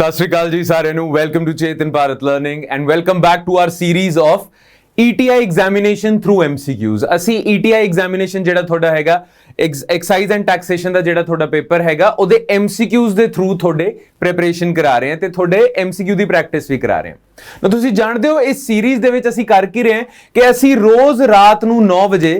सत श्री अकाल जी सारिਆਂ ਨੂੰ welcome to Chetan Bharat learning and welcome back to our series of ETI examination through MCQs। ਅਸੀਂ ETI ਐਗਜ਼ਾਮੀਨੇਸ਼ਨ ਜਿਹੜਾ ਤੁਹਾਡਾ ਹੈਗਾ ਐਕਸਾਈਜ਼ ਐਂਡ ਟੈਕਸੇਸ਼ਨ ਦਾ ਜਿਹੜਾ ਤੁਹਾਡਾ ਪੇਪਰ ਹੈਗਾ ਉਹਦੇ MCQs ਦੇ ਥਰੂ ਤੁਹਾਡੇ ਪ੍ਰੈਪਰੇਸ਼ਨ ਕਰਾ ਰਹੇ ਹਾਂ ਤੇ ਤੁਹਾਡੇ MCQ ਦੀ ਪ੍ਰੈਕਟਿਸ ਵੀ ਕਰਾ ਰਹੇ ਹਾਂ। ਤਾਂ ਤੁਸੀਂ ਜਾਣਦੇ ਹੋ ਇਸ ਸੀਰੀਜ਼ ਦੇ ਵਿੱਚ ਅਸੀਂ ਕਰ ਕੀ ਰਹੇ ਹਾਂ ਕਿ ਅਸੀਂ ਰੋਜ਼ ਰਾਤ ਨੂੰ 9 ਵਜੇ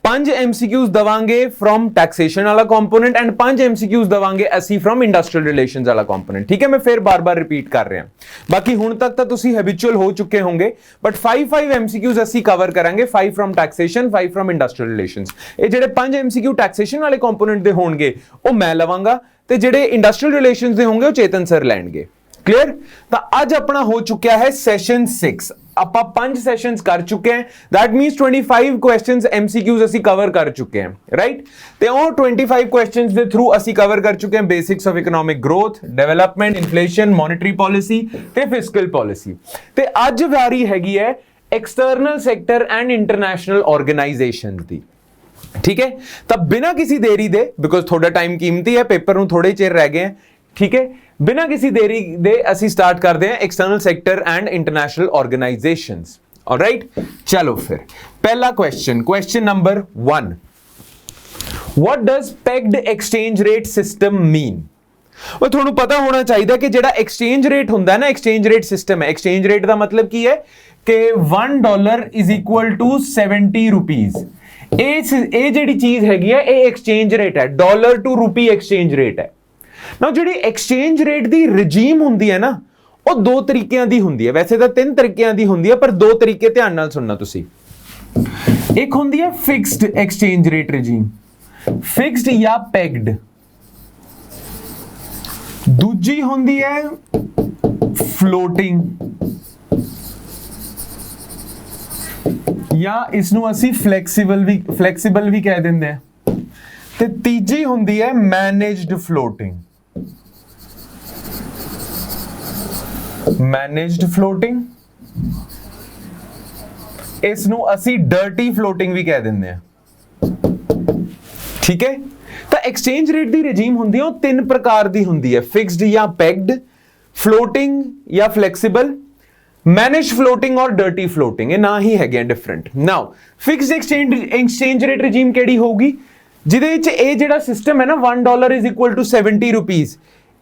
5 MCQs ਦਵਾਂਗੇ from taxation वाला component and 5 MCQs ਦਵਾਂਗੇ ਅਸੀਂ from industrial relations वाला component। ठीक है, मैं फिर बार-बार रिपीट कर रहा हूं। बाकी हुण तक तो तुसी habitual हो चुके होंगे, but 5 MCQs ਅਸੀਂ कवर करांगे, 5 from taxation, 5 from industrial relations। ਇਹ ਜਿਹੜੇ 5 MCQ taxation वाले component ਦੇ ਹੋਣਗੇ ਉਹ ਮੈਂ ਲਵਾਂਗਾ ਤੇ ਜਿਹੜੇ industrial relations ਦੇ ਹੋਣਗੇ ਉਹ ਚੇਤਨ ਸਰ ਲੈਣਗੇ। क्लियर? तो आज अपना हो चुका है सेशन 6। आप 5 सेशंस कर चुके हैं, दैट मीन्स 25 क्वेश्चंस MCQs ਅਸੀਂ कवर कर चुके हैं, राइट? ਤੇ ਉਹ 25 क्वेश्चंस ਦੇ थ्रू ਅਸੀਂ कवर कर चुके हैं basics of economic growth, development, inflation, monetary policy ਤੇ फिस्कल पॉलिसी। ਤੇ ਅੱਜ ਵਾਰੀ ਹੈਗੀ ਹੈ external sector and international organisations ਦੀ। ठीक है, तो बिना किसी देरी दे, बिकॉज थोड़ा टाइम कीमती है, पेपर ਨੂੰ थोड़े चिर रह गए हैं, ठीक है, बिना किसी देरी दे ਅਸੀਂ स्टार्ट करते हैं external sector and international organisations. Alright, चलो फिर पहला question number 1, what does pegged exchange rate system mean? ਉਹ ਤੁਹਾਨੂੰ ਪਤਾ ਹੋਣਾ ਚਾਹੀਦਾ ਕਿ ਜਿਹੜਾ ਐਕਸਚੇਂਜ ਰੇਟ ਹੁੰਦਾ ਨਾ, ਐਕਸਚੇਂਜ ਰੇਟ ਸਿਸਟਮ ਹੈ। ਐਕਸਚੇਂਜ ਰੇਟ ਦਾ ਮਤਲਬ ਕੀ ਹੈ ਕਿ $1 = 70 ਰੁਪੀਸ। ਇਹ ਜਿਹੜੀ ਚੀਜ਼ ਹੈਗੀ ਹੈ ਇਹ ਐਕਸਚੇਂਜ ਰੇਟ ਹੈ, ਡਾਲਰ ਟੂ ਰੁਪੀ ਐਕਸਚੇਂਜ ਰੇਟ ਹੈ। ਨਾ ਜਿਹੜੀ ਐਕਸਚੇਂਜ ਰੇਟ ਦੀ ਰਜੀਮ ਹੁੰਦੀ ਹੈ ਨਾ ਉਹ ਦੋ ਤਰੀਕਿਆਂ ਦੀ ਹੁੰਦੀ ਹੈ, ਵੈਸੇ ਤਾਂ 3 ਤਰੀਕਿਆਂ ਦੀ ਹੁੰਦੀ ਹੈ ਪਰ ਦੋ ਤਰੀਕੇ ਧਿਆਨ ਨਾਲ ਸੁਣਨਾ ਤੁਸੀਂ। ਇੱਕ ਹੁੰਦੀ ਹੈ fixed exchange rate regime, fixed ਜਾਂ ਪੈਗਡ। ਦੂਜੀ ਹੁੰਦੀ ਹੈ ਫਲੋਟਿੰਗ ਜਾਂ ਇਸ ਨੂੰ ਅਸੀਂ ਫਲੈਕਸੀਬਲ ਵੀ ਕਹਿ ਦਿੰਦੇ ਆ। ਤੇ ਤੀਜੀ ਹੁੰਦੀ ਹੈ ਮੈਨੇਜਡ ਫਲੋਟਿੰਗ। ਮੈਨੇਜਡ ਫਲੋਟਿੰਗ, ਇਸ ਨੂੰ ਅਸੀਂ ਡਰਟੀ ਫਲੋਟਿੰਗ ਵੀ ਕਹਿ ਦਿੰਦੇ ਆ। ਠੀਕ ਹੈ, ਤਾਂ ਐਕਸਚੇਂਜ ਰੇਟ ਦੀ ਰਜੀਮ ਹੁੰਦੀ ਹੈ ਉਹ 3 ਪ੍ਰਕਾਰ ਦੀ ਹੁੰਦੀ ਹੈ, ਫਿਕਸਡ ਜਾਂ ਪੈਗਡ, ਫਲੋਟਿੰਗ ਜਾਂ ਫਲੈਕਸੀਬਲ, मैनेज फ्लोटिंग और डर्टी फ्लोटिंग। ये ना ही है different. Now fixed exchange rate regime केड़ी होगी जिहदे विच ये जिहड़ा सिस्टम है ना $1 = 70 रुपीस,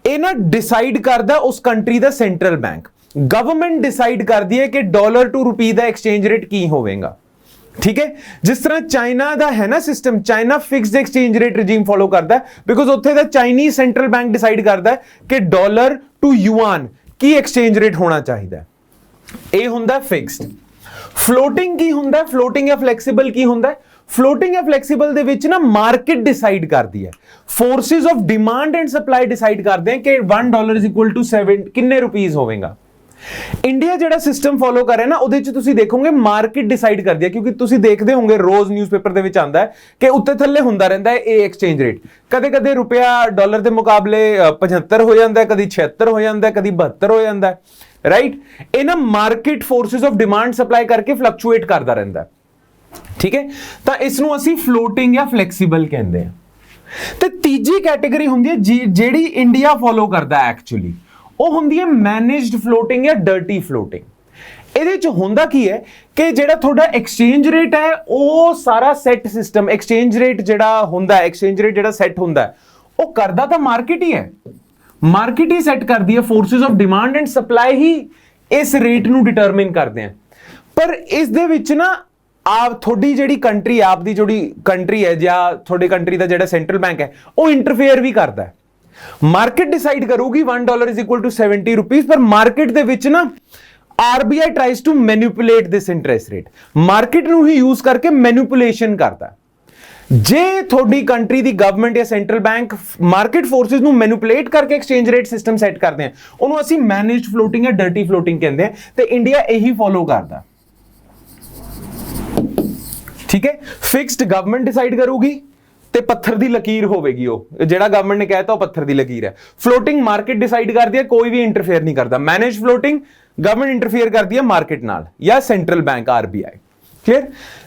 ये ना डिसाइड करदा उस कंट्री दा सेंट्रल बैंक। गवर्नमेंट डिसाइड करदी है कि डॉलर टू रुपी दा एक्सचेंज रेट की होवेगा। ठीक है, जिस तरह चाइना दा है ना system, China fixed exchange rate regime follow करता है बिकॉज उत्थे दा चाइनीज सेंट्रल बैंक डिसाइड करता है कि डॉलर टू युआन की एक्सचेंज रेट होना चाहिए। ਇਹ ਹੁੰਦਾ ਫਿਕਸਡ। ਫਲੋਟਿੰਗ ਕੀ ਹੁੰਦਾ? ਫਲੋਟਿੰਗ ਜਾਂ ਫਲੈਕਸੀਬਲ ਕੀ ਹੁੰਦਾ? ਫਲੋਟਿੰਗ ਜਾਂ ਫਲੈਕਸੀਬਲ ਦੇ ਵਿੱਚ ਨਾ ਮਾਰਕੀਟ ਡਿਸਾਈਡ ਕਰਦੀ ਹੈ, forces of demand and supply decide ਕਰਦੇ ਆ ਕਿ $1 = 7 ਕਿੰਨੇ ਰੁਪੀਸ ਹੋਵੇਗਾ। ਇੰਡੀਆ ਜਿਹੜਾ ਸਿਸਟਮ ਫੋਲੋ ਕਰ ਰਿਹਾ ਨਾ ਉਹਦੇ ਚ ਤੁਸੀਂ ਦੇਖੋਗੇ ਮਾਰਕੀਟ ਡਿਸਾਈਡ ਕਰਦੀ ਹੈ, ਕਿਉਂਕਿ ਤੁਸੀਂ ਦੇਖਦੇ ਹੋਵੋਗੇ ਰੋਜ਼ ਨਿਊਜ਼ਪੇਪਰ ਦੇ ਵਿੱਚ ਆਉਂਦਾ ਹੈ ਕਿ ਉੱਤੇ ਥੱਲੇ ਹੁੰਦਾ ਰਹਿੰਦਾ ਹੈ ਇਹ ਐਕਸਚੇਂਜ ਰੇਟ। ਕਦੇ ਕਦੇ ਰੁਪਿਆ ਡਾਲਰ ਦੇ ਮੁਕਾਬਲੇ 75 ਹੋ ਜਾਂਦਾ, ਕਦੀ 76 ਹੋ ਜਾਂਦਾ, ਕਦੀ 72 ਹੋ ਜਾਂਦਾ, ਰਾਈਟ? ਇਹ ਨਾ market forces of demand supply ਕਰਕੇ ਫਲਕਚੁਏਟ ਕਰਦਾ ਰਹਿੰਦਾ। ਠੀਕ ਹੈ, ਤਾਂ ਇਸ ਨੂੰ ਅਸੀਂ ਫਲੋਟਿੰਗ ਜਾਂ ਫਲੈਕਸੀਬਲ ਕਹਿੰਦੇ ਆ। ਤੇ ਤੀਜੀ ਕੈਟੇਗਰੀ ਹੁੰਦੀ ਹੈ ਜਿਹੜੀ ਇੰਡੀਆ ਫੋਲੋ ਕਰਦਾ ਐਕਚੁਅਲੀ, ਉਹ ਹੁੰਦੀ ਹੈ ਮੈਨੇਜਡ ਫਲੋਟਿੰਗ ਜਾਂ ਡਰਟੀ ਫਲੋਟਿੰਗ। ਇਹਦੇ ਚ ਹੁੰਦਾ ਕੀ ਹੈ ਕਿ ਜਿਹੜਾ ਤੁਹਾਡਾ ਐਕਸਚੇਂਜ ਰੇਟ ਹੈ ਉਹ ਸਾਰਾ ਸੈੱਟ ਸਿਸਟਮ, ਐਕਸਚੇਂਜ ਰੇਟ ਜਿਹੜਾ ਹੁੰਦਾ, ਐਕਸਚੇਂਜ ਰੇਟ ਜਿਹੜਾ ਸੈੱਟ ਹੁੰਦਾ ਉਹ ਕਰਦਾ ਤਾਂ ਮਾਰਕੀਟ ਹੀ ਹੈ। ਮਾਰਕੀਟ ਹੀ ਸੈੱਟ ਕਰਦੀ ਹੈ, forces of demand and supply ਹੀ ਇਸ ਰੇਟ ਨੂੰ ਡਿਟਰਮਿਨ ਕਰਦੇ ਆ। ਪਰ ਇਸ ਦੇ ਵਿੱਚ ਨਾ ਆਪ ਤੁਹਾਡੀ ਜਿਹੜੀ ਕੰਟਰੀ, ਆਪ ਦੀ ਜਿਹੜੀ ਕੰਟਰੀ ਹੈ ਜਾਂ ਤੁਹਾਡੇ ਕੰਟਰੀ ਦਾ ਜਿਹੜਾ ਸੈਂਟਰਲ ਬੈਂਕ ਹੈ ਉਹ ਇੰਟਰਫੇਅਰ ਵੀ ਕਰਦਾ ਹੈ। ਮਾਰਕੀਟ ਡਿਸਾਈਡ ਕਰੂਗੀ $1 = 70 ਰੁਪੀਸ, ਪਰ ਮਾਰਕੀਟ ਦੇ ਵਿੱਚ ਨਾ RBI tries to manipulate this interest rate। Market ਨੂੰ ਹੀ ਯੂਜ਼ ਕਰਕੇ ਮੈਨੀਪੂਲੇਸ਼ਨ ਕਰਦਾ। ਜੇ ਤੁਹਾਡੀ ਕੰਟਰੀ ਦੀ ਗਵਰਨਮੈਂਟ ਜਾਂ ਸੈਂਟਰਲ ਬੈਂਕ ਮਾਰਕੀਟ ਫੋਰਸਿਸ ਨੂੰ ਮੈਨੀਪੂਲੇਟ ਕਰਕੇ ਐਕਸਚੇਂਜ ਰੇਟ ਸਿਸਟਮ ਸੈੱਟ ਕਰਦੇ ਆ, ਉਹਨੂੰ ਅਸੀਂ ਮੈਨੇਜਡ ਫਲੋਟਿੰਗ ਜਾਂ ਡਰਟੀ ਫਲੋਟਿੰਗ ਕਹਿੰਦੇ ਆ, ਤੇ ਇੰਡੀਆ ਇਹੀ ਫੋਲੋ ਕਰਦਾ। ਠੀਕ ਹੈ, ਫਿਕਸਡ ਗਵਰਨਮੈਂਟ ਡਿਸਾਈਡ ਕਰੂਗੀ ਤੇ ਪੱਥਰ ਦੀ ਲਕੀਰ ਹੋਵੇਗੀ, ਉਹ ਜਿਹੜਾ ਗਵਰਨਮੈਂਟ ਨੇ ਕਹਿਤਾ ਉਹ ਪੱਥਰ ਦੀ ਲਕੀਰ ਹੈ। ਫਲੋਟਿੰਗ ਮਾਰਕੀਟ ਡਿਸਾਈਡ ਕਰਦੀ ਹੈ, ਕੋਈ ਵੀ ਇੰਟਰਫੇਅਰ ਨਹੀਂ ਕਰਦਾ। ਮੈਨੇਜ ਫਲੋਟਿੰਗ ਗਵਰਨਮੈਂਟ ਇੰਟਰਫੇਅਰ ਕਰਦੀ ਹੈ ਮਾਰਕੀਟ ਨਾਲ ਜਾਂ central bank RBI। Clear?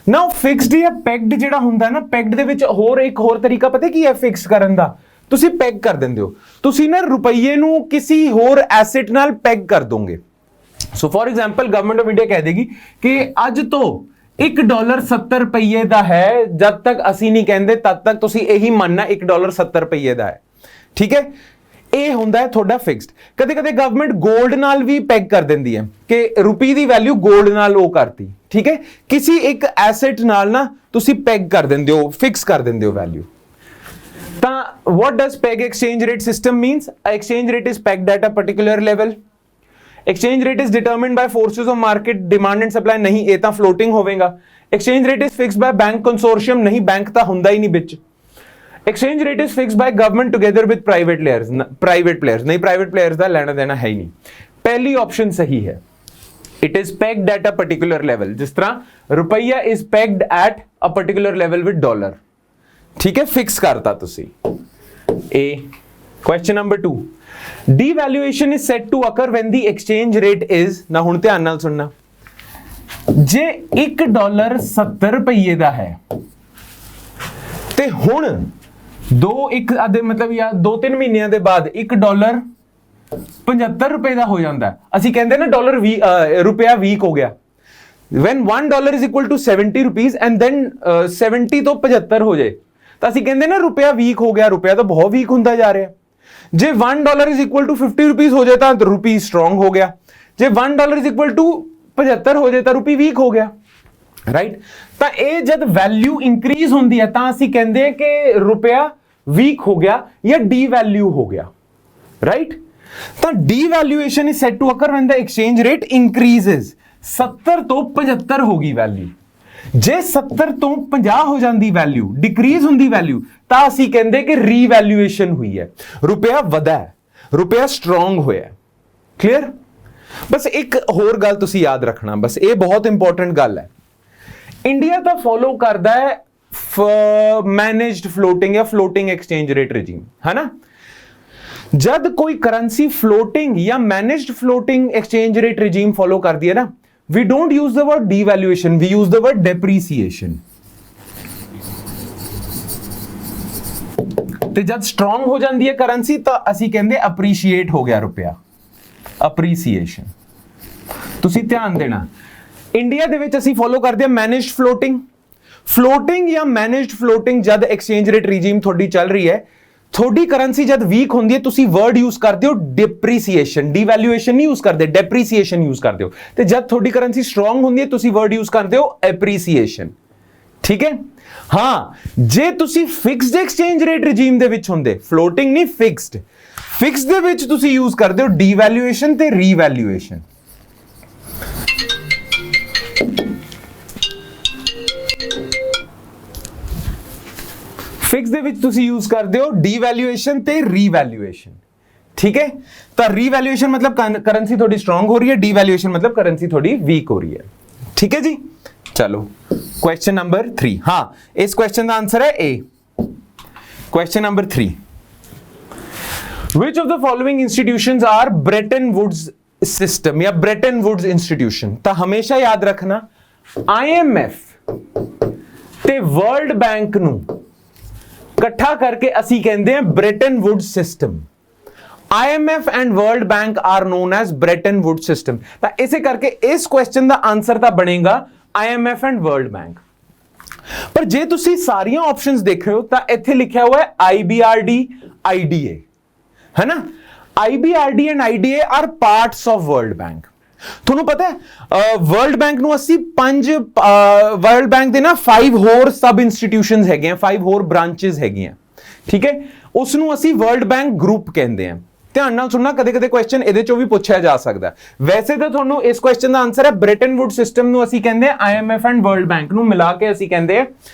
Now fixed या पैक्ड ਜਿਹੜਾ ਹੁੰਦਾ ਨਾ, ਪੈਕਡ ਦੇ ਵਿੱਚ ਇੱਕ ਹੋਰ ਤਰੀਕਾ ਪਤਾ ਕੀ ਹੈ ਫਿਕਸ ਕਰਨ ਦਾ? ਤੁਸੀਂ ਪੈਗ ਕਰ ਦਿੰਦੇ ਹੋ, ਤੁਸੀਂ ਨਾ ਰੁਪਈਏ ਨੂੰ ਕਿਸੇ ਹੋਰ ਐਸੈਟ ਨਾਲ ਪੈਗ ਕਰ ਦੋਗੇ। ਸੋ for example government of India ਕਹਿ ਦੇਗੀ ਕਿ ਅੱਜ ਤੋਂ $1 70 ਰੁਪਏ ਦਾ ਹੈ, ਜਦ ਤੱਕ ਅਸੀਂ ਨਹੀਂ ਕਹਿੰਦੇ ਤਦ ਤੱਕ ਤੁਸੀਂ ਇਹੀ ਮੰਨਣਾ $1 70 ਰੁਪਏ ਦਾ ਹੈ, ਠੀਕ ਹੈ। ਇਹ ਹੁੰਦਾ ਹੈ ਤੁਹਾਡਾ ਫਿਕਸਡ। ਕਦੇ ਕਦੇ ਗਵਰਨਮੈਂਟ 골ਡ ਨਾਲ ਵੀ ਪੈਗ ਕਰ ਦਿੰਦੀ ਹੈ ਕਿ ਰੁਪਏ ਦੀ ਵੈਲਿਊ 골ਡ ਨਾਲ ਉਹ ਕਰਤੀ, ਠੀਕ ਹੈ। ਕਿਸੇ ਇੱਕ ਐਸੈਟ ਨਾਲ ਨਾ ਤੁਸੀਂ ਪੈਗ ਕਰ ਦਿੰਦੇ ਹੋ, ਫਿਕਸ ਕਰ ਦਿੰਦੇ ਹੋ ਵੈਲਿਊ। ਤਾਂ what does peg exchange rate system means? Exchange rate is pegged at a particular level. Exchange rate is determined by forces of market, demand and supply। नहीं, ये ਤਾਂ floating होवेगा। Exchange rate is fixed by bank consortium। नहीं, bank ਤਾਂ ਹੁੰਦਾ ਹੀ ਨਹੀਂ ਵਿੱਚ। Exchange rate is fixed by government together with private players। नहीं, private players ਦਾ ਲੈਣਾ ਦੇਣਾ ਹੈ ਹੀ ਨਹੀਂ। पहली ऑप्शन सही है। It is pegged at a particular level। जिस तरह रुपया is pegged at a particular level with dollar। ठीक है, फिक्स करता तुसी। A question number 2, devaluation is said to occur when the exchange rate is, ना हुण ध्यान नाल सुनना, जे $1 70 ਰੁਪਏ ਦਾ ਹੈ ਤੇ ਹੁਣ मतलब या 2-3 ਮਹੀਨਿਆਂ ਦੇ ਬਾਅਦ $1 75 ਰੁਪਏ ਦਾ ਹੋ ਜਾਂਦਾ ਹੈ, ਅਸੀਂ ਕਹਿੰਦੇ ਨਾ ਰੁਪਿਆ ਵੀਕ ਹੋ ਗਿਆ। when $1 is equal to 70 rupees and then 70 ਤੋਂ 75 ਹੋ ਜਾਏ ਤਾਂ ਅਸੀਂ ਕਹਿੰਦੇ ਨਾ ਰੁਪਿਆ ਵੀਕ ਹੋ ਗਿਆ, ਰੁਪਿਆ ਤਾਂ ਬਹੁਤ ਵੀਕ ਹੁੰਦਾ ਜਾ ਰਿਹਾ। ਜੇ $1 is equal to 50 rupees ਹੋ ਜਾਏ ਤਾਂ ਰੁਪੀ ਸਟਰੋਂਗ ਹੋ ਗਿਆ, ਜੇ $1 is equal to 75 ਹੋ ਜਾਏ ਤਾਂ ਰੁਪੀ ਵੀਕ ਹੋ ਗਿਆ, ਰਾਈਟ। ਤਾਂ ਇਹ ਜਦ ਵੈਲਿਊ ਇੰਕਰੀਜ਼ ਹੁੰਦੀ ਹੈ ਤਾਂ ਅਸੀਂ ਕਹਿੰਦੇ ਕਿ ਰੁਪਿਆ ਵੀਕ ਹੋ ਗਿਆ ਜਾਂ ਡੀਵੈਲਿਊ ਹੋ ਗਿਆ, ਰਾਈਟ। ਤਾਂ devaluation is said to occur when the exchange rate increases. 70 ਤੋਂ 75 ਹੋ ਗਈ ਵੈਲਿਊ। ਜੇ 70 ਤੋਂ 50 ਹੋ ਜਾਂਦੀ ਵੈਲਿਊ, ਡਿਕਰੀਜ਼ ਹੁੰਦੀ ਵੈਲਿਊ, ਤਾਂ ਅਸੀਂ ਕਹਿੰਦੇ ਕਿ ਰੀਵੈਲਿਊਏਸ਼ਨ ਹੋਈ ਹੈ, ਰੁਪਿਆ ਵਧਾ ਹੈ, ਰੁਪਿਆ ਸਟਰੋਂਗ ਹੋਇਆ। ਕਲੀਅਰ। ਬਸ ਇੱਕ ਹੋਰ ਗੱਲ ਤੁਸੀਂ ਯਾਦ ਰੱਖਣਾ, ਬਸ ਇਹ ਬਹੁਤ ਇੰਪੋਰਟੈਂਟ ਗੱਲ ਹੈ। ਇੰਡੀਆ ਤਾਂ ਫੋਲੋ ਕਰਦਾ ਹੈ ਮੈਨੇਜਡ ਫਲੋਟਿੰਗ ਜਾਂ ਫਲੋਟਿੰਗ ਐਕਸਚੇਂਜ ਰੇਟ ਰੇਜੀਮ, ਹੈ ਨਾ। ਜਦ ਕੋਈ ਕਰੰਸੀ ਫਲੋਟਿੰਗ ਜਾਂ managed floating exchange rate regime follow ਕਰਦੀ ਹੈ ਨਾ, we don't use the word devaluation, we use the word depreciation। ਤੇ ਜਦ ਸਟਰੋਂਗ ਹੋ ਜਾਂਦੀ ਹੈ ਕਰੰਸੀ ਤਾਂ ਅਸੀਂ ਕਹਿੰਦੇ ਅਪਰੀਸ਼ੀਏਟ ਹੋ ਗਿਆ ਰੁਪਿਆ, ਅਪਰੀਸੀਏਸ਼ਨ। ਤੁਸੀਂ ਧਿਆਨ ਦੇਣਾ, ਇੰਡੀਆ ਦੇ ਵਿੱਚ ਅਸੀਂ ਫੋਲੋ ਕਰਦੇ ਹਾਂ ਮੈਨੇਜਡ ਫਲੋਟਿੰਗ। ਫਲੋਟਿੰਗ ਜਾਂ ਮੈਨੇਜਡ ਫਲੋਟਿੰਗ ਜਦ ਐਕਸਚੇਂਜ ਰੇਟ ਰੇਜੀਮ ਤੁਹਾਡੀ ਚੱਲ ਰਹੀ ਹੈ, ਤੁਹਾਡੀ ਕਰੰਸੀ ਜਦ ਵੀਕ ਹੁੰਦੀ ਹੈ ਤੁਸੀਂ ਵਰਡ ਯੂਜ਼ ਕਰਦੇ ਹੋ ਡਿਪਰੀਸੀਏਸ਼ਨ, ਡੀਵੈਲਿਊਏਸ਼ਨ ਨਹੀਂ ਯੂਜ਼ ਕਰਦੇ, ਡੈਪਰੀਸੀਏਸ਼ਨ ਯੂਜ਼ ਕਰਦੇ ਹੋ। ਤੇ ਜਦ ਤੁਹਾਡੀ ਕਰੰਸੀ ਸਟਰੋਂਗ ਹੁੰਦੀ ਹੈ ਤੁਸੀਂ ਵਰਡ ਯੂਜ਼ ਕਰਦੇ ਹੋ ਐਪਰੀਸੀਏਸ਼ਨ, ਠੀਕ ਹੈ। ਹਾਂ, ਜੇ ਤੁਸੀਂ ਫਿਕਸਡ ਐਕਸਚੇਂਜ ਰੇਟ ਰੇਜੀਮ ਦੇ ਵਿੱਚ ਹੁੰਦੇ, ਫਲੋਟਿੰਗ ਨਹੀਂ ਫਿਕਸਡ, ਫਿਕਸਡ ਦੇ ਵਿੱਚ ਤੁਸੀਂ ਯੂਜ਼ ਕਰਦੇ ਹੋ ਡੀਵੈਲਿਊਏਸ਼ਨ ਤੇ ਰੀਵੈਲਿਊਏਸ਼ਨ। ਫਿਕਸ ਦੇ ਵਿੱਚ ਤੁਸੀਂ ਯੂਜ਼ ਕਰਦੇ ਹੋ ਡੀਵੈਲਿਊਏਸ਼ਨ ਤੇ ਰੀਵੈਲਿਊਏਸ਼ਨ, ਠੀਕ ਹੈ। ਤਾਂ ਰੀਵੈਲਿਊਏਸ਼ਨ ਮਤਲਬ ਕਰੰਸੀ ਥੋੜੀ ਸਟਰੋਂਗ ਹੋ ਰਹੀ ਹੈ, ਡੀਵੈਲਿਊਏਸ਼ਨ ਮਤਲਬ ਕਰੰਸੀ ਥੋੜੀ ਵੀਕ ਹੋ ਰਹੀ ਹੈ, ਠੀਕ ਹੈ ਜੀ। ਚਲੋ क्वेश्चन नंबर 3, हाँ इस क्वेश्चन का आंसर है A. Question number 3, which of the following institutions are Bretton Woods system या Bretton Woods institution? तो हमेशा याद रखना IMF ते वर्ल्ड बैंक नू इकट्ठा करके असी कहते हैं Bretton Woods system. IMF and World Bank are known as Bretton Woods system. तो इसे करके इस क्वेश्चन का आंसर तो बनेगा IMF एंड वर्ल्ड बैंक। पर जे तुसी सारियां ऑप्शंस देख रहे हो तो इत्थे लिखा हुआ है IBRD IDA, है ना। IBRD and IDA are parts of World Bank. ਤੁਹਾਨੂੰ ਪਤਾ ਹੈ ਵਰਲਡ ਬੈਂਕ ਨੂੰ ਅਸੀਂ 5 ਵਰਲਡ ਬੈਂਕ ਦੇ ਨਾ 5 ਹੋਰ ਸਬ ਇੰਸਟੀਟਿਊਸ਼ਨਸ ਹੈਗੇ ਆ, 5 ਹੋਰ ਬ੍ਰਾਂਚਸ ਹੈਗੀਆਂ, ਠੀਕ ਹੈ। ਉਸ ਨੂੰ ਅਸੀਂ ਵਰਲਡ ਬੈਂਕ ਗਰੁੱਪ ਕਹਿੰਦੇ ਆ। ਧਿਆਨ ਨਾਲ ਸੁਣਨਾ, ਕਦੇ ਕਦੇ ਕੁਐਸਚਨ ਇਹਦੇ ਚੋਂ ਵੀ ਪੁੱਛਿਆ ਜਾ ਸਕਦਾ। ਵੈਸੇ ਤਾਂ ਤੁਹਾਨੂੰ ਇਸ ਕੁਐਸਚਨ ਦਾ ਆਨਸਰ ਹੈ ਬ੍ਰੈਟਨ ਵੁੱਡ ਸਿਸਟਮ ਨੂੰ ਅਸੀਂ ਕਹਿੰਦੇ ਆ IMF ਐਂਡ ਵਰਲਡ ਬੈਂਕ ਨੂੰ ਮਿਲਾ ਕੇ ਅਸੀਂ ਕਹਿੰਦੇ ਆ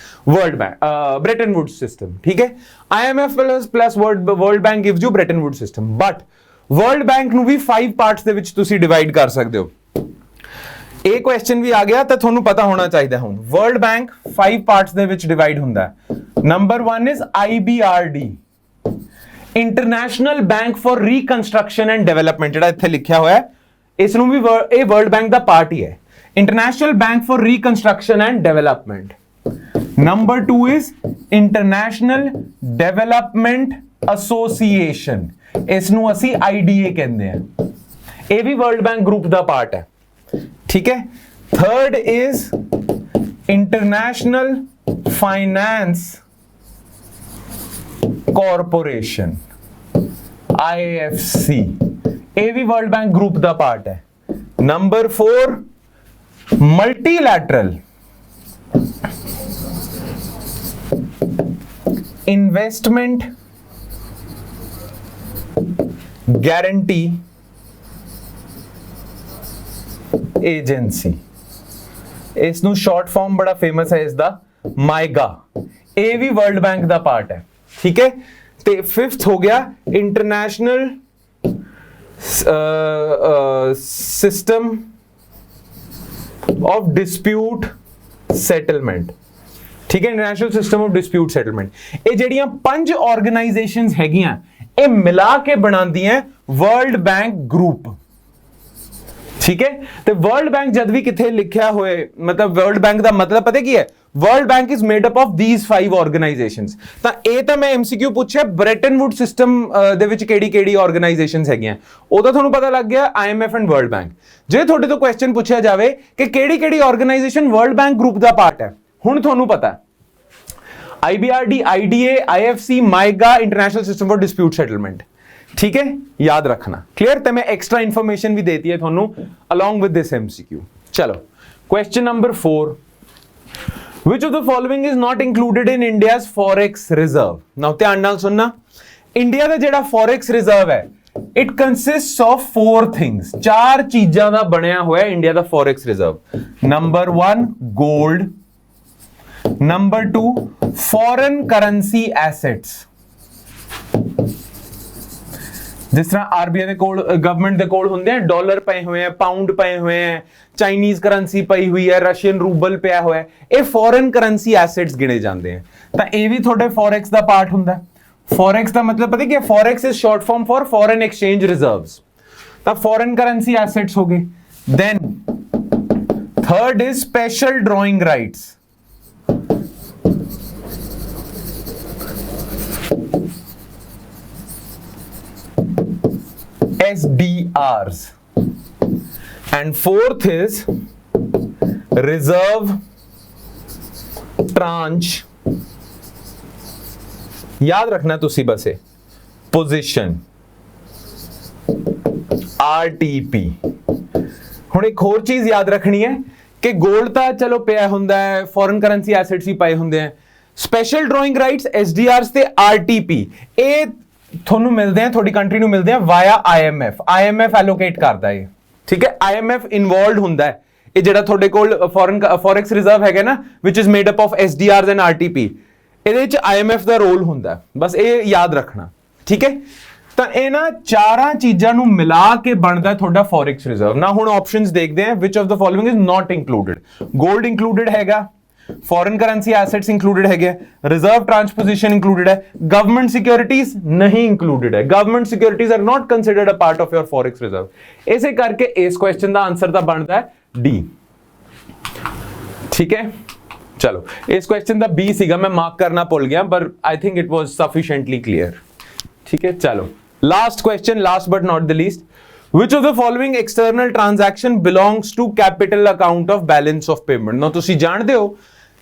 World Bank Bretton Wood system, ਠੀਕ ਹੈ। IMF plus World Bank gives you Bretton Wood system, but World Bank ਨੂੰ ਵੀ 5 ਪਾਰਟਸ ਦੇ ਵਿੱਚ ਤੁਸੀਂ ਡਿਵਾਈਡ ਕਰ ਸਕਦੇ ਹੋ। ਇਹ ਕੁਐਸਚਨ ਵੀ ਆ ਗਿਆ ਤਾਂ ਤੁਹਾਨੂੰ ਪਤਾ ਹੋਣਾ ਚਾਹੀਦਾ। ਹੁਣ ਵਰਲਡ ਬੈਂਕ 5 ਪਾਰਟਸ ਦੇ ਵਿੱਚ ਡਿਵਾਈਡ ਹੁੰਦਾ ਹੈ। Number 1 is IBRD, international bank for reconstruction and development. ਜਿਹੜਾ ਇੱਥੇ ਲਿਖਿਆ ਹੋਇਆ ਹੈ ਇਸ ਨੂੰ ਵੀ ਇਹ ਵਰਲਡ ਬੈਂਕ ਦਾ ਪਾਰਟ ਹੀ ਹੈ, international bank for reconstruction and development. Number 2 is international development association, ਇਸ ਨੂੰ ਅਸੀਂ IDA ਕਹਿੰਦੇ ਆ, ਇਹ ਵੀ ਵਰਲਡ ਬੈਂਕ ਗਰੁੱਪ ਦਾ ਪਾਰਟ ਹੈ, ਠੀਕ ਹੈ। Third is international finance corporation, IFC, ਇਹ ਵੀ ਵਰਲਡ ਬੈਂਕ ਗਰੁੱਪ ਦਾ ਪਾਰਟ ਹੈ। Number 4 multilateral investment guarantee agency, इसनू शॉर्ट फॉर्म बड़ा फेमस है इसका माइगा, ये भी वर्ल्ड बैंक का पार्ट है, ठीक है। ते फिफ्थ हो गया international system of dispute settlement, ठीक है, international system of dispute settlement. ये ਜਿਹੜੀਆਂ 5 ऑर्गेनाइजेशंस हैगियां ये मिला के बनाती हैं वर्ल्ड बैंक ग्रुप, ठीक है। तो वर्ल्ड बैंक जब भी किथे लिखा होए, मतलब वर्ल्ड बैंक का मतलब पता की है, world bank is made up of these 5 organisations. तो मैं MCQ पूछे ब्रेटन वुड सिस्टम दे विच केड़ी ऑर्गेनाइजेशंस हैगियां, ओदा तुहानू पता लग गया IMF एंड वर्ल्ड बैंक। जे थोड़े तो क्वेश्चन पूछा जाए कि केड़ी ऑर्गेनाइजेशन वर्ल्ड बैंक ग्रुप का पार्ट है, हुण तुहानू पता IBRD, IDA, IFC, Maiga, international system for dispute settlement, ठीक है, याद रखना, क्लियर। तो मैं एक्स्ट्रा इंफॉर्मेशन भी देती है थोनू अलॉन्ग विद दिस MCQ। चलो question number 4, which of the following is not included in India's forex reserve? now ध्यान नाल सुनना, इंडिया का जेड़ा forex reserve है it consists of 4 things, 4 चीजां दा बनया होया इंडिया दा forex reserve। Number 1 gold, number 2 foreign currency assets, जिस तरह RBI ਦੇ ਕੋਲ गवर्नमेंट ਦੇ ਕੋਲ ਹੁੰਦੇ ਆ डॉलर ਪਏ ਹੋਏ ਆ, ਪਾਉਂਡ ਪਏ ਹੋਏ ਆ, ਚਾਈਨੀਜ਼ ਕਰੰਸੀ ਪਈ ਹੋਈ ਹੈ, ਰਸ਼ੀਅਨ ਰੂਬਲ ਪਿਆ ਹੋਇਆ ਹੈ, ਇਹ ਫੋਰਨ ਕਰੰਸੀ ਐਸੈਟਸ ਗਿਣੇ ਜਾਂਦੇ ਆ। ਤਾਂ ਇਹ ਵੀ ਤੁਹਾਡੇ ਫੋਰੈਕਸ ਦਾ ਪਾਰਟ ਹੁੰਦਾ। ਫੋਰੈਕਸ ਦਾ ਮਤਲਬ ਪਤਾ ਕੀ ਹੈ, forex is short form for foreign exchange reserves. ਤਾਂ ਫੋਰਨ ਕਰੰਸੀ ਐਸੈਟਸ ਹੋ ਗਏ। Then third is special drawing rights, SDRs, and fourth is reserve tranche, याद रखना तुसी बस है, पोजीशन RTP। हुण एक होर चीज याद रखनी है कि गोल्ड तो चलो पिया हुंदा है, फॉरेन करेंसी एसेट्स भी पए हुंदे हैं, स्पेशल ड्रॉइंग राइट्स SDRs ते RTP ये ਤੁਹਾਨੂੰ ਮਿਲਦੇ ਆ, ਤੁਹਾਡੀ ਕੰਟਰੀ ਨੂੰ ਮਿਲਦੇ ਆ ਵਾਇਆ IMF ਐਲੋਕੇਟ ਕਰਦਾ ਹੈ, ਠੀਕ ਹੈ। IMF ਇਨਵੋਲਵਡ ਹੁੰਦਾ ਹੈ, ਇਹ ਜਿਹੜਾ ਤੁਹਾਡੇ ਕੋਲ ਫੋਰੈਕਸ ਰਿਜ਼ਰਵ ਹੈਗਾ ਨਾ ਵਿਚ is made up of SDRs and RTP, ਇਹਦੇ ਵਿੱਚ IMF ਦਾ ਰੋਲ ਹੁੰਦਾ, ਬਸ ਇਹ ਯਾਦ ਰੱਖਣਾ, ਠੀਕ ਹੈ। ਤਾਂ ਇਹ ਨਾ ਚਾਰਾਂ ਚੀਜ਼ਾਂ ਨੂੰ ਮਿਲਾ ਕੇ ਬਣਦਾ ਤੁਹਾਡਾ ਫੋਰੈਕਸ ਰਿਜ਼ਰਵ। ਨਾ ਹੁਣ ਆਪਸ਼ਨਸ ਦੇਖਦੇ ਆ, which of the following is not included. Gold included ਹੈਗਾ, फॉरेन करेंसी एसेट्स इंक्लूडेड है, रिजर्व ट्रांसपोजिशन इंक्लूडेड है, गवर्नमेंट सिक्योरिटीज नहीं इंक्लूडेड है, government securities are not considered a part of your forex reserve. ऐसे करके इस क्वेश्चन का answer तो बनता है D, ठीक है। चलो इस क्वेश्चन का B सीगा, मैं मार्क करना भूल गया, पर I think it was sufficiently clear, ठीक है। चलो last question, last but not the least, which of the following external transaction belongs to capital account of balance of payment? now ਤੁਸੀਂ ਜਾਣਦੇ ਹੋ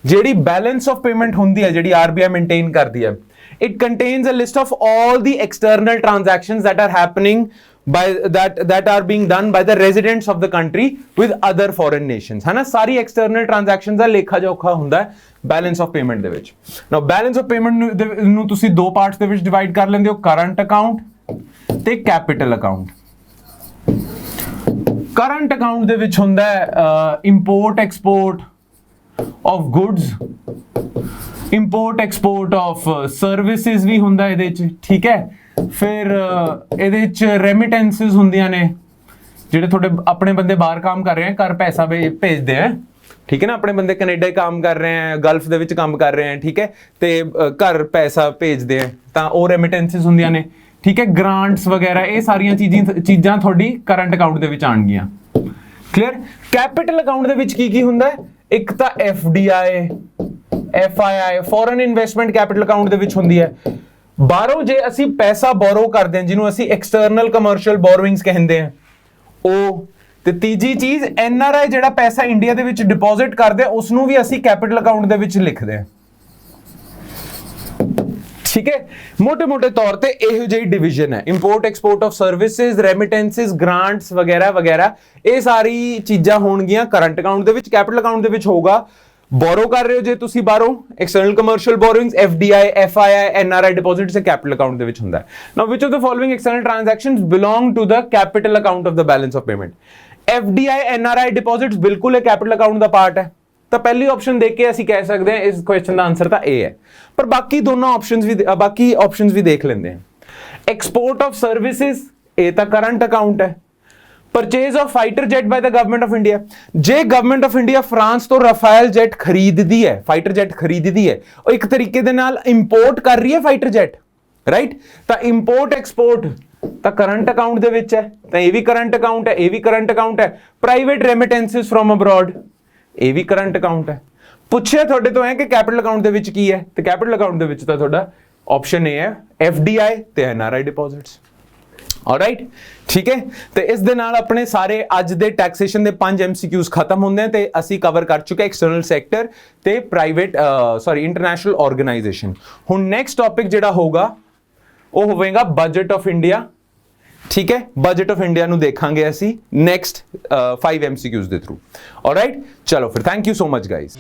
ਜਿਹੜੀ बैलेंस of payment ਹੁੰਦੀ ਹੈ, ਜਿਹੜੀ RBI maintain ਕਰਦੀ ਹੈ, it contains a list of all the external transactions that are happening by that are being done by the residents of the country with other foreign nations, है ना। सारी external transactions ਦਾ ਲੇਖਾ ਜੋਖਾ ਹੁੰਦਾ ਹੈ balance of payment ਦੇ ਵਿੱਚ। now balance of payment ਨੂੰ ਤੁਸੀਂ ਦੋ ਪਾਰਟਸ ਦੇ ਵਿੱਚ ਡਿਵਾਈਡ ਕਰ ਲੈਂਦੇ ਹੋ, ਕਰੰਟ ਅਕਾਊਂਟ ਤੇ ਕੈਪੀਟਲ ਅਕਾਊਂਟ। करंट अकाउंट दे विच हुंदा है import export of goods, import export of services भी हुंदा इहदे विच, ठीक है। फिर इहदे विच रेमिटेंसेस हुंदियां ने, जिहड़े तुहाडे अपने बंदे बाहर काम कर रहे हैं, घर पैसा भेजदे हैं, ठीक है ना। अपने बंदे कनेडा काम कर रहे हैं, गल्फ दे विच काम कर रहे हैं, ठीक है, ते घर पैसा भेजदे हैं, तां ओह रेमिटेंसेस हुंदियां ने, ठीक है। ग्रांट्स वगैरह ये सारियां चीज़ां थोड़ी करंट अकाउंट दे विच आउणगीਆਂ, क्लियर। कैपिटल अकाउंट दे विच की हुंदा है, एक तो FDI FII foreign investment capital account दे विच हुंदी है, ਬਾਹਰੋਂ ਜੇ ਅਸੀਂ ਪੈਸਾ ਬੋਰੋ ਕਰਦੇ ਹਾਂ, ਜਿਹਨੂੰ ਅਸੀਂ ਐਕਸਟਰਨਲ ਕਮਰਸ਼ੀਅਲ ਬੋਰੋਇੰਗਸ ਕਹਿੰਦੇ ਆ, ਉਹ ਤੇ ਤੀਜੀ ਚੀਜ਼ ਐਨਆਰਆਈ ਜਿਹੜਾ ਪੈਸਾ ਇੰਡੀਆ ਦੇ ਵਿੱਚ ਡਿਪੋਜ਼ਿਟ ਕਰਦੇ ਆ, ਉਸ ਨੂੰ ਵੀ ਅਸੀਂ ਕੈਪੀਟਲ ਅਕਾਊਂਟ ਦੇ ਵਿੱਚ ਲਿਖਦੇ ਆ। ਠੀਕ ਹੈ, ਮੋٹے ਤੌਰ ਤੇ ਇਹੋ ਜਿਹੀ ਡਿਵੀਜ਼ਨ ਹੈ। Import export of services, remittances, grants ਵਗੈਰਾ ਵਗੈਰਾ, ਇਹ ਸਾਰੀ ਚੀਜ਼ਾਂ ਹੋਣਗੀਆਂ ਕਰੰਟ ਅਕਾਊਂਟ ਦੇ ਵਿੱਚ। ਕੈਪੀਟਲ ਅਕਾਊਂਟ ਦੇ ਵਿੱਚ ਹੋਊਗਾ ਬੋਰੋ ਕਰ ਰਹੇ ਹੋ ਜੇ ਤੁਸੀਂ ਬਾਹਰੋਂ, external commercial borrowings, FDI, FII, NRI deposits capital account ਦੇ ਵਿੱਚ ਹੁੰਦਾ ਹੈ। Now which of the following external transactions belong to the capital account of the balance of payment. FDI, NRI deposits ਬਿਲਕੁਲ ਇਹ ਕੈਪੀਟਲ ਅਕਾਊਂਟ ਦਾ part ਹੈ, ਤਾਂ ਪਹਿਲੀ option ਦੇਖ ਕੇ ਅਸੀਂ ਕਹਿ ਸਕਦੇ ਹਾਂ ਇਸ ਕੁਐਸਚਨ ਦਾ ਆਨਸਰ ਤਾਂ ਇਹ ਹੈ। ਪਰ ਬਾਕੀ ਦੋਨੋਂ ਆਪਸ਼ਨਸ ਵੀ ਦੇਖ ਲੈਂਦੇ ਹਾਂ। ਐਕਸਪੋਰਟ ਆਫ ਸਰਵਿਸਿਜ਼, ਇਹ ਤਾਂ ਕਰੰਟ ਅਕਾਊਂਟ ਹੈ। Purchase of fighter jet ਬਾय the government of India, ਜੇ ਗਵਰਨਮੈਂਟ ਆਫ ਇੰਡੀਆ ਫਰਾਂਸ ਤੋਂ ਰਾਫੇਲ ਜੈਟ ਖਰੀਦਦੀ ਹੈ, ਫਾਈਟਰ ਜੈਟ ਖਰੀਦਦੀ ਹੈ, ਉਹ ਇੱਕ ਤਰੀਕੇ ਦੇ ਨਾਲ ਇੰਪੋਰਟ ਕਰ ਰਹੀ ਹੈ ਫਾਈਟਰ ਜੈਟ, ਰਾਈਟ? ਤਾਂ ਇੰਪੋਰਟ ਐਕਸਪੋਰਟ ਤਾਂ ਕਰੰਟ ਅਕਾਊਂਟ ਦੇ ਵਿੱਚ ਹੈ, ਤਾਂ ਇਹ ਵੀ ਕਰੰਟ ਅਕਾਊਂਟ ਹੈ, ਇਹ ਵੀ ਕਰੰਟ ਅਕਾਊਂਟ ਹੈ। ਪ੍ਰਾਈਵੇਟ ਰੈਮਿਟੈਂਸਿਸ ਫਰੋਮ ਅਬਰੋਡ, ਇਹ ਵੀ ਕਰੰਟ ਅਕਾਊਂਟ ਹੈ। ਪੁੱਛਿਆ ਤੁਹਾਡੇ ਤੋਂ ਹੈ ਕਿ ਕੈਪੀਟਲ ਅਕਾਊਂਟ ਦੇ ਵਿੱਚ ਕੀ ਹੈ, ਤੇ ਕੈਪੀਟਲ ਅਕਾਊਂਟ ਦੇ ਵਿੱਚ ਤਾਂ ਤੁਹਾਡਾ ਆਪਸ਼ਨ ਇਹ ਹੈ ਐਫਡੀਆਈ ਤੇ ਐਨਆਰਆਈ ਡਿਪੋਜ਼ਿਟਸ। ਆਲਰਾਈਟ, ਠੀਕ ਹੈ। ਤੇ ਇਸ ਦੇ ਨਾਲ ਆਪਣੇ ਸਾਰੇ ਅੱਜ ਦੇ ਟੈਕਸੇਸ਼ਨ ਦੇ 5 MCQs ਖਤਮ ਹੁੰਦੇ ਆ, ਤੇ ਅਸੀਂ ਕਵਰ ਕਰ ਚੁੱਕੇ ਐਕਸਟਰਨਲ ਸੈਕਟਰ ਤੇ ਪ੍ਰਾਈਵੇਟ ਇੰਟਰਨੈਸ਼ਨਲ ਆਰਗੇਨਾਈਜੇਸ਼ਨ। ਹੁਣ ਨੈਕਸਟ ਟੌਪਿਕ ਜਿਹੜਾ ਹੋਊਗਾ ਉਹ ਹੋਵੇਗਾ ਬਜਟ ਆਫ ਇੰਡੀਆ। ਠੀਕ ਹੈ, ਬਜਟ ਆਫ ਇੰਡੀਆ ਨੂੰ ਦੇਖਾਂਗੇ ਅਸੀਂ ਨੈਕਸਟ 5 MCQs ਦੇ ਥਰੂ। ਆਲਰਾਈਟ, ਚਲੋ ਫਿਰ, thank you so much guys.